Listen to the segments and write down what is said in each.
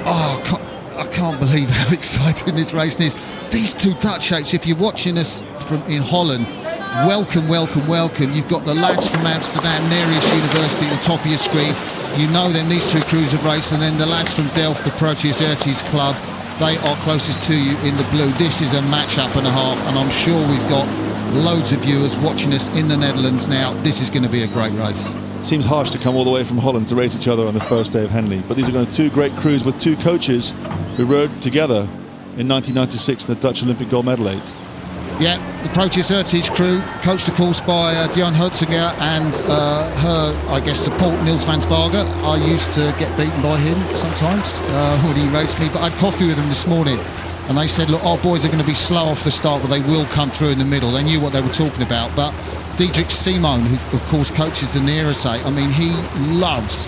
I can't believe how exciting this race is. These two Dutch yachts, if you're watching us in Holland, welcome, welcome, welcome. You've got the lads from Amsterdam, Nereus University at the top of your screen. You know them, these two crews have raced, and then the lads from Delft, the Proteus-Eretes club, they are closest to you in the blue. This is a match-up and a half, and I'm sure we've got loads of viewers watching us in the Netherlands now. This is going to be a great race. Seems harsh to come all the way from Holland to race each other on the first day of Henley, but these are going to two great crews with two coaches who rode together in 1996 in the Dutch Olympic gold medal 8. Yeah, the Proteus-Eretes crew, coached of course by Dion Hertzinger and her, I guess, support Niels van Sparger. I used to get beaten by him sometimes when he raced me, but I had coffee with him this morning and they said, look, our boys are going to be slow off the start, but they will come through in the middle. They knew what they were talking about. But Diederik Simon, who of course coaches the Nereus, I mean, he loves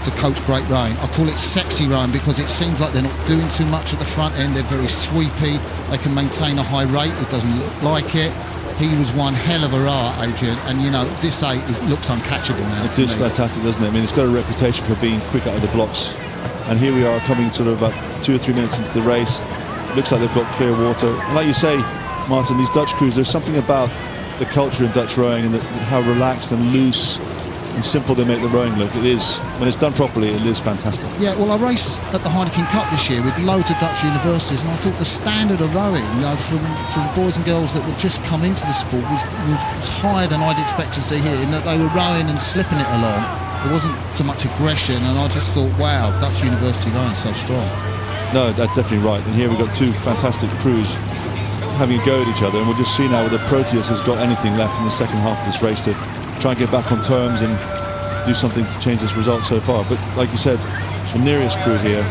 to coach great rowing. I call it sexy rowing because it seems like they're not doing too much at the front end. They're very sweepy. They can maintain a high rate. It doesn't look like it. He was one hell of a rower, Adrian, and you know, this 8 looks uncatchable now. It is fantastic, doesn't it? I mean, it's got a reputation for being quick out of the blocks, and here we are coming sort of about 2 or 3 minutes into the race. Looks like they've got clear water, and like you say, Martin, these Dutch crews, there's something about the culture in Dutch rowing and how relaxed and loose and simple they make the rowing look. It is, when it's done properly, it is fantastic. Yeah, well, I raced at the Heineken Cup this year with loads of Dutch universities, and I thought the standard of rowing, you know, from boys and girls that would just come into the sport was higher than I'd expect to see here, in that they were rowing and slipping it along. There wasn't so much aggression, and I just thought, wow, Dutch university rowing so strong. No, that's definitely right. And here we've got two fantastic crews having a go at each other, and we'll just see now whether Proteus has got anything left in the second half of this race to try and get back on terms and do something to change this result so far. But like you said, the Nereus crew here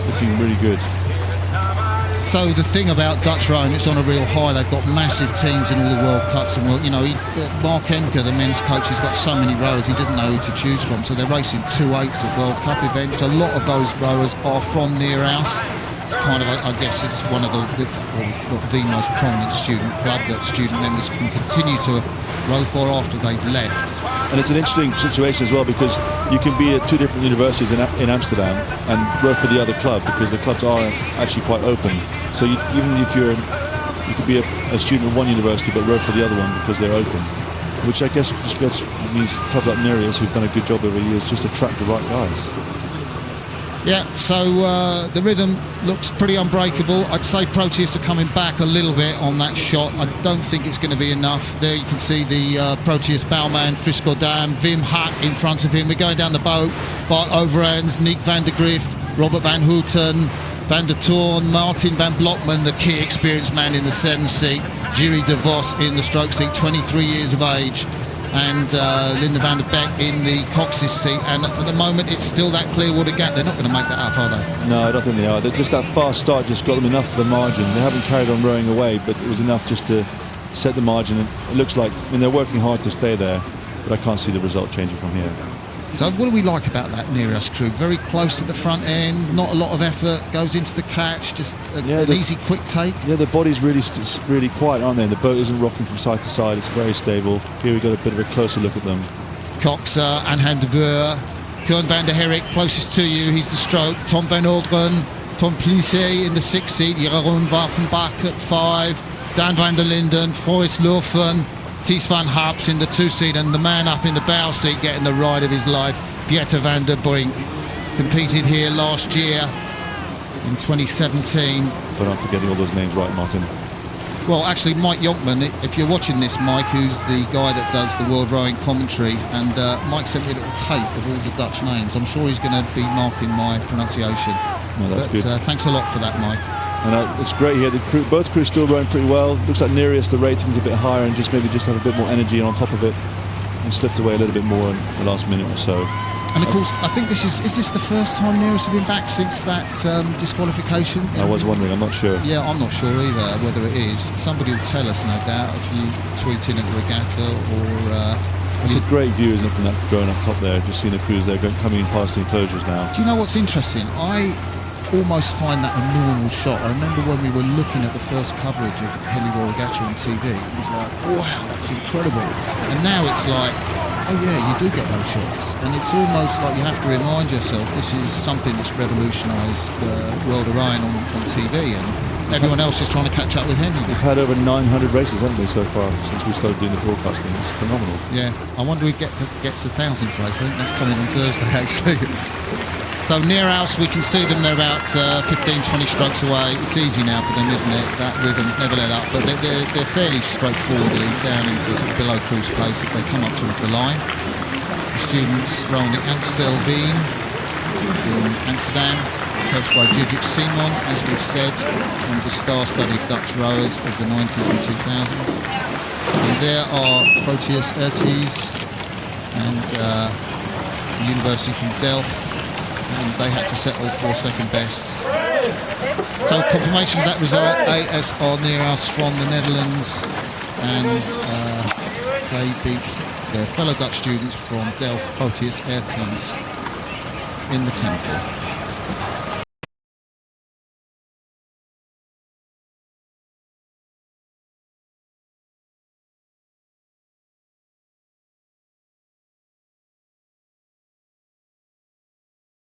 looking really good. So the thing about Dutch rowing, it's on a real high. They've got massive teams in all the World Cups, and you know, Mark Emke, the men's coach, has got so many rowers he doesn't know who to choose from. So they're racing 2 8s at World Cup events. A lot of those rowers are from Nereus. It's kind of, I guess, it's one of the most prominent student club that student members can continue to row for after they've left. And it's an interesting situation as well, because you can be at 2 different universities in Amsterdam and row for the other club, because the clubs are actually quite open. So even if you could be a student at one university but row for the other one because they're open, which I guess just means clubs like Nereus, who've done a good job over the years, just attract the right guys. Yeah, so the rhythm looks pretty unbreakable. I'd say Proteus are coming back a little bit on that shot. I don't think it's going to be enough. There you can see the Proteus bowman, Frisco Dam, Wim Hack in front of him. We're going down the boat. Bart Overends, Nick van der Grift, Robert van Houten, Van der Toorn, Martin van Blokman, the key experienced man in the 7 seat, Jiri de Vos in the stroke seat, 23 years of age, and Linda van der Beek in the Cox's seat. And at the moment it's still that Clearwater gap. They're not going to make that up, are they? No, I don't think they are. Just that fast start just got them enough for the margin. They haven't carried on rowing away, but it was enough just to set the margin. And it looks like, I mean, they're working hard to stay there, but I can't see the result changing from here. So what do we like about that Nereus crew? Very close at the front end, not a lot of effort, goes into the catch, just an easy quick take. Yeah, the body's really quiet, aren't they? The boat isn't rocking from side to side, it's very stable. Here we got a bit of a closer look at them. Cox, Anhan de Boer, Kern van der Herrik closest to you, he's the stroke. Tom van Olderen, Tom Plissé in the 6th seat, Jeroen Waffenbach at 5, Dan van der Linden, Floris Lurfen, Ties van Harps in the 2 seat, and the man up in the bow seat getting the ride of his life, Pieter van der Brink. Competed here last year in 2017. But I'm forgetting all those names right, Martin. Well, actually, Mike Jonkman, if you're watching this, Mike, who's the guy that does the World Rowing commentary, and Mike sent me a little tape of all the Dutch names. I'm sure he's going to be marking my pronunciation. No, that's good. Thanks a lot for that, Mike. And it's great here. Both crews still rowing pretty well. Looks like Nereus, the rating's a bit higher, and just have a bit more energy on top of it, and slipped away a little bit more in the last minute or so. And of course, I think is this the first time Nereus have been back since that disqualification? I was wondering, I'm not sure. Yeah, I'm not sure either whether it is. Somebody will tell us, no doubt, if you tweet in at the regatta or... It's a great view, isn't it, from that drone up top there, just seeing the crews there coming past the enclosures now. Do you know what's interesting? I almost find that a normal shot. I remember when we were looking at the first coverage of Henley Royal Regatta on TV, it was like, wow, that's incredible. And now it's like, Oh yeah, you do get those shots, and it's almost like you have to remind yourself this is something that's revolutionised the world of rowing on TV, and everyone else is trying to catch up with Henley. We've had over 900 races, haven't we, so far since we started doing the broadcasting? It's phenomenal. Yeah, I wonder who gets the 1000th race. I think that's coming on Thursday actually. So Nereus, we can see them, they're about 15-20 strokes away. It's easy now for them, isn't it? That rhythm's never let up, but they're fairly straightforwardly down into sort of below cruise place as they come up towards the line. The students row on the Amstelveen in Amsterdam, coached by Judith Simon, as we've said, one of the star-studded Dutch rowers of the 90s and 2000s. And there are Proteus-Eretes and the University from Delft, and they had to settle for second best. So confirmation of that result, ASR Nereus from the Netherlands, and they beat their fellow Dutch students from Delft, Proteus-Eretes, in the temple.